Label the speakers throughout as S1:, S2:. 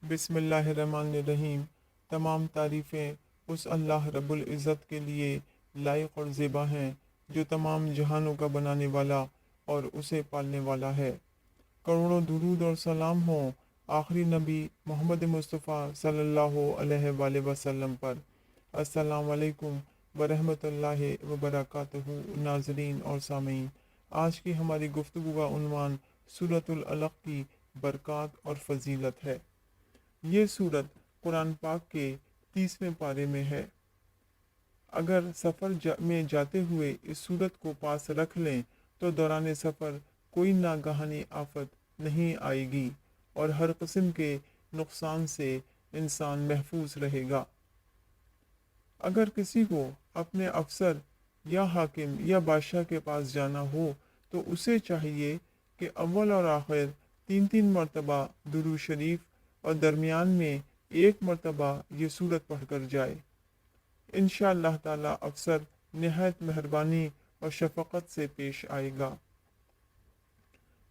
S1: बिस्मिल्लाहिर्रहमानिर्रहीम। तमाम तारीफ़ें उस अल्लाह रब्बुल इज़्ज़त के लिए लायक और ज़ेबा हैं जो तमाम जहानों का बनाने वाला और उसे पालने वाला है। करोड़ों दुरूद और सलाम हो आखिरी नबी मोहम्मद मुस्तफ़ा सल्लल्लाहु अलैहि वसल्लम पर। अस्सलाम वालेकुम वरहमतुल्लाहि व बरकातहू। नाज़रीन और सामीन, आज की हमारी गुफ्तगू का उन्वान सूरतुल अलक़ की बरक़ात और फ़जीलत है। ये सूरत कुरान पाक के 30वें पारे में है। अगर सफ़र में जाते हुए इस सूरत को पास रख लें तो दौरान सफ़र कोई नागहानी आफत नहीं आएगी और हर किस्म के नुकसान से इंसान महफूज रहेगा। अगर किसी को अपने अफसर या हाकिम या बादशाह के पास जाना हो तो उसे चाहिए कि अव्वल और आखिर 3 मरतबा दुरूद शरीफ और दरमियान में 1 मरतबा ये सूरत पढ़कर जाए। इंशाअल्लाह ताला अफसर निहायत मेहरबानी और शफ़क़त से पेश आएगा।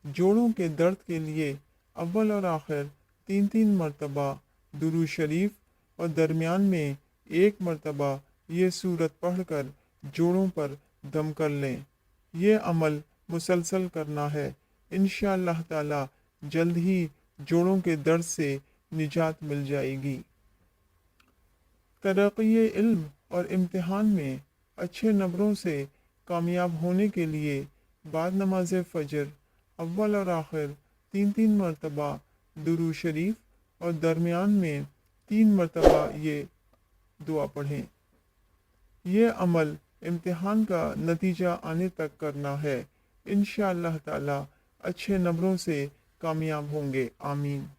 S1: जोड़ों के दर्द के लिए अव्वल और आखिर 3 मरतबा दुरूद शरीफ और दरमियान में 1 मरतबा ये सूरत पढ़कर जोड़ों पर दम कर लें। ये अमल मुसलसल करना है। इंशाअल्लाह ताला जल्द ही जोड़ों के दर्द से निजात मिल जाएगी। तरक़्क़ी इल्म और इम्तिहान में अच्छे नंबरों से कामयाब होने के लिए बाद नमाज फ़जर अव्वल और आखिर 3 मरतबा दुरूद शरीफ और दरमियान में 3 मरतबा ये दुआ पढ़ें। ये अमल इम्तिहान का नतीजा आने तक करना है। इंशाअल्लाह ताला अच्छे नंबरों से कामयाब होंगे। आमीन।